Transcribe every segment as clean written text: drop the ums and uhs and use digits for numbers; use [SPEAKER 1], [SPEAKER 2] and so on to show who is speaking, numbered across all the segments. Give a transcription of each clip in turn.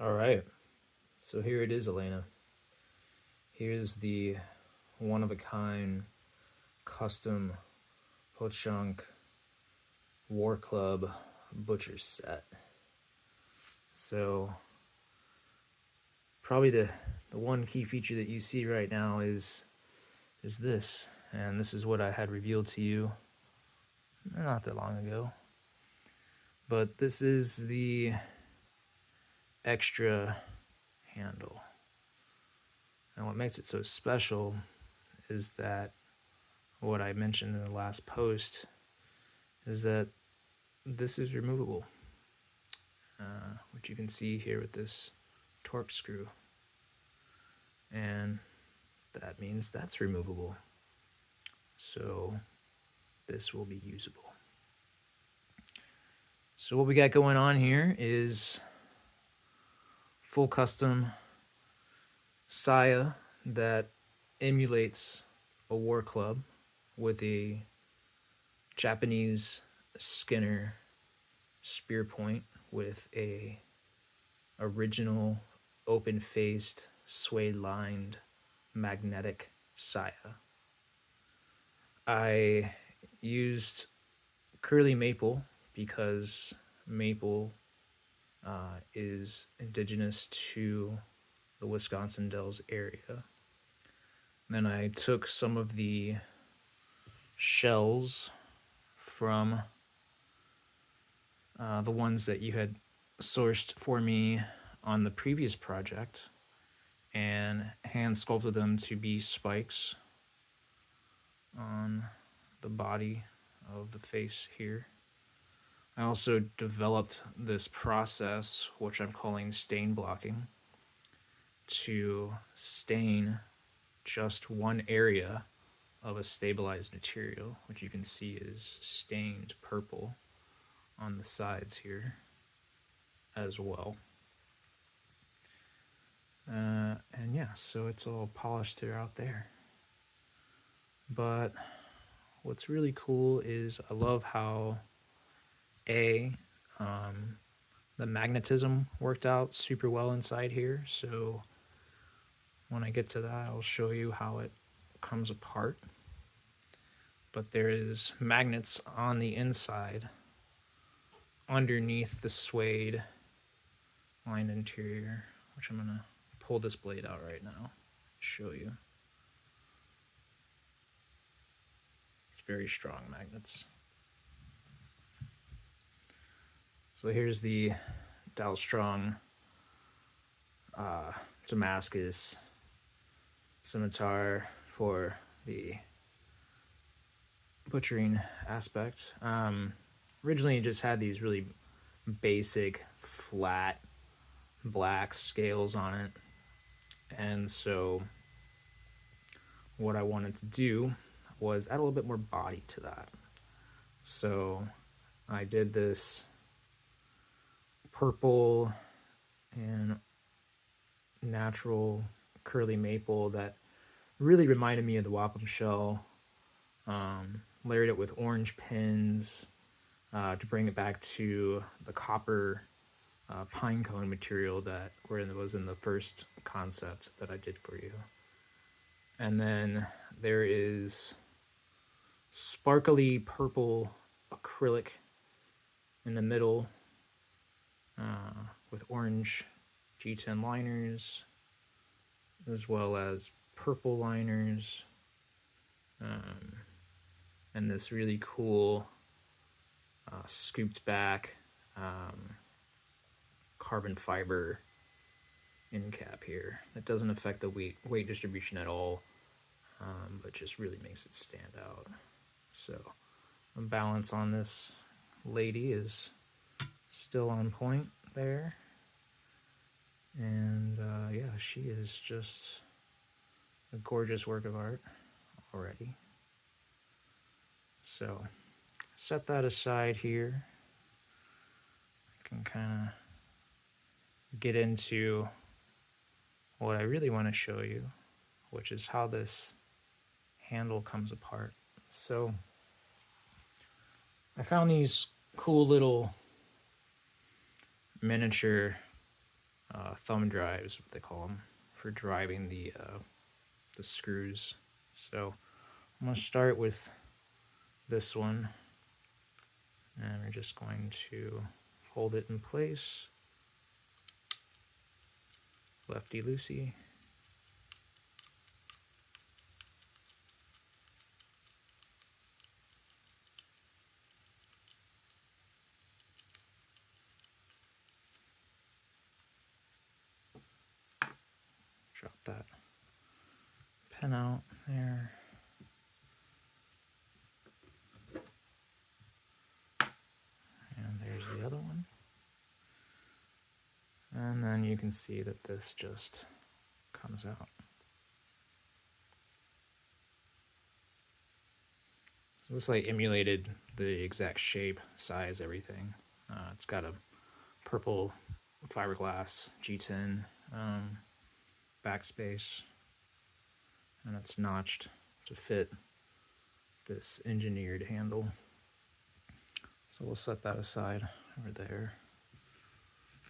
[SPEAKER 1] All right, so here it is, Elena. Here's the one of a kind custom Ho-Chunk War Club butcher set. So, probably the one key feature that you see right now is this, and this is what I had revealed to you not that long ago. But this is the extra handle. And what makes it so special is that what I mentioned in the last post is that this is removable, which you can see here with this torx screw. And that means that's removable. So this will be usable. So what we got going on here is full custom saya that emulates a war club with a Japanese Skinner spearpoint with a original open-faced suede lined magnetic saya. I used curly maple because maple is indigenous to the Wisconsin Dells area. Then I took some of the shells from the ones that you had sourced for me on the previous project and hand sculpted them to be spikes on the body of the face here. I also developed this process, which I'm calling stain blocking, to stain just one area of a stabilized material, which you can see is stained purple on the sides here as well. And yeah, so it's all polished throughout there. But what's really cool is I love how the magnetism worked out super well inside here. So when I get to that, I'll show you how it comes apart. But there is magnets on the inside underneath the suede lined interior, which I'm gonna pull this blade out right now, show you. It's very strong magnets. So here's the Dalstrong Damascus scimitar for the butchering aspect. Originally, it just had these really basic, flat, black scales on it. And so what I wanted to do was add a little bit more body to that. So I did this purple and natural curly maple that really reminded me of the wampum shell. Layered it with orange pins to bring it back to the copper pinecone material that was in the first concept that I did for you. And then there is sparkly purple acrylic in the middle with orange G10 liners, as well as purple liners, and this really cool scooped back carbon fiber end cap here that doesn't affect the weight distribution at all, but just really makes it stand out. So the balance on this lady is still on point there. And yeah, she is just a gorgeous work of art already. So set that aside here. I can kind of get into what I really want to show you, which is how this handle comes apart. So I found these cool little miniature thumb drives, what they call them, for driving the screws. So I'm going to start with this one, and we're just going to hold it in place, lefty loosey. Drop that pin out there. And there's the other one. And then you can see that this just comes out. So this like emulated the exact shape, size, everything. It's got a purple fiberglass G10 backspace, and it's notched to fit this engineered handle. So we'll set that aside over there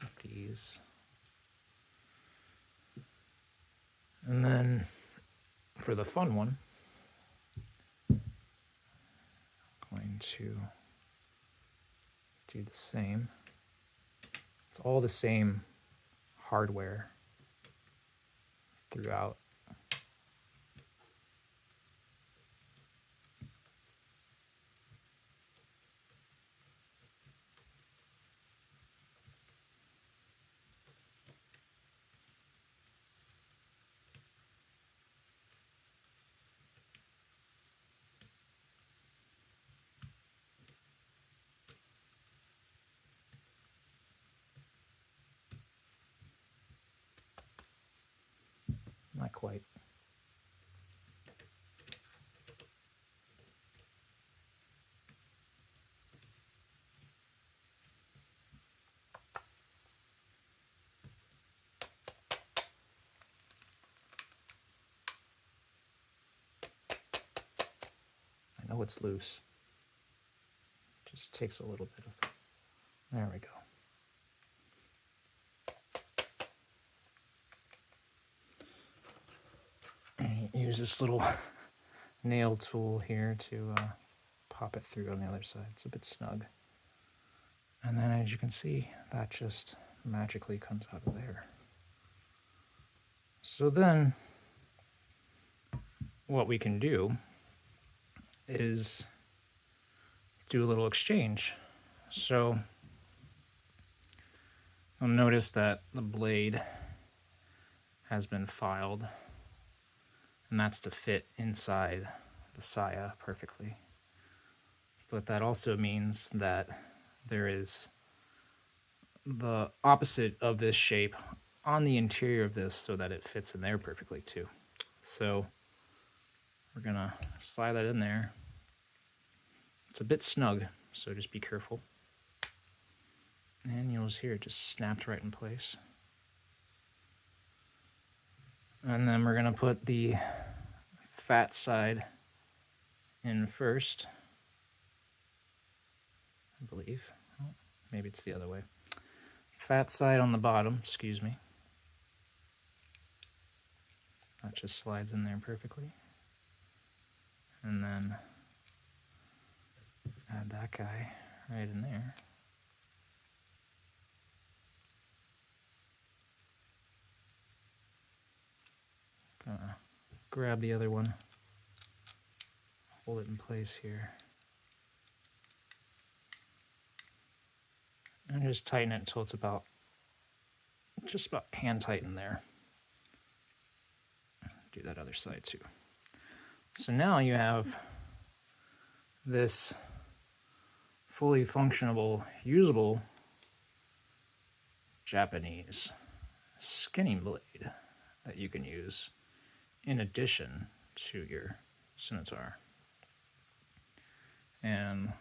[SPEAKER 1] with these. And then for the fun one, I'm going to do the same. It's all the same hardware throughout. Not quite. I know it's loose. Just takes a little bit of. There we go. And use this little nail tool here to pop it through on the other side. It's a bit snug. And then as you can see, that just magically comes out of there. So then what we can do is do a little exchange. So you'll notice that the blade has been filed, and that's to fit inside the saya perfectly. But that also means that there is the opposite of this shape on the interior of this so that it fits in there perfectly too. So we're gonna slide that in there. It's a bit snug, so just be careful. And you'll just hear it just snapped right in place. And then we're gonna put the fat side in first, I believe. Oh, maybe it's the other way. Fat side on the bottom, excuse me. That just slides in there perfectly. And then add that guy right in there. Gonna grab the other one, hold it in place here, and just tighten it until it's about just about hand tight in there. Do that other side too. So now you have this fully functionable, usable Japanese skinning blade that you can use in addition to your scimitar. And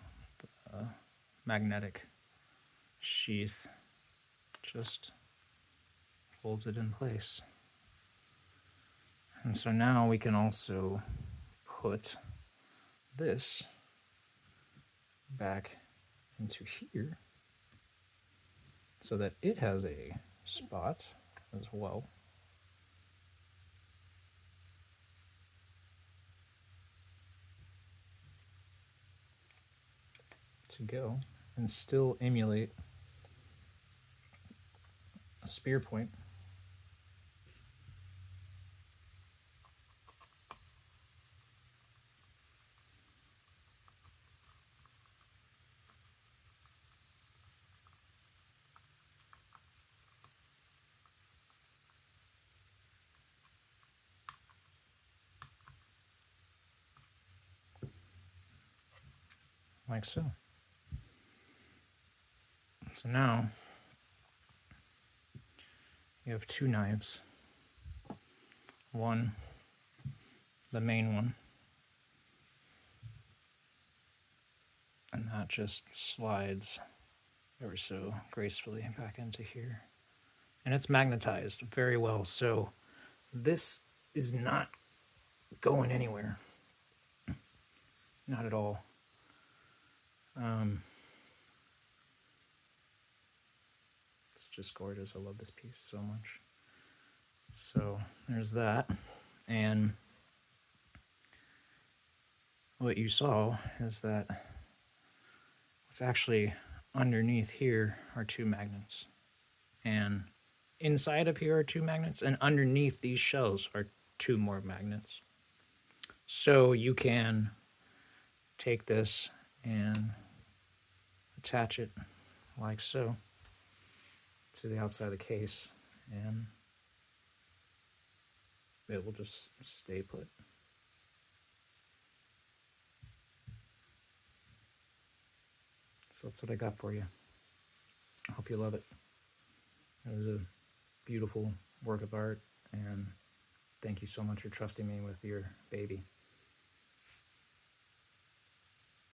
[SPEAKER 1] the magnetic sheath just holds it in place. And so now we can also put this back into here so that it has a spot as well. To go and still emulate a spear point. Like so. So now you have two knives. One, the main one, and that just slides ever so gracefully back into here. And it's magnetized very well, so this is not going anywhere. Not at all. It's just gorgeous. I love this piece so much. So there's that. And what you saw is that what's actually underneath here are two magnets. And inside of here are two magnets, and underneath these shells are two more magnets. So you can take this and attach it like so to the outside of the case, and it will just stay put. So that's what I got for you. I hope you love it. It was a beautiful work of art, and thank you so much for trusting me with your baby.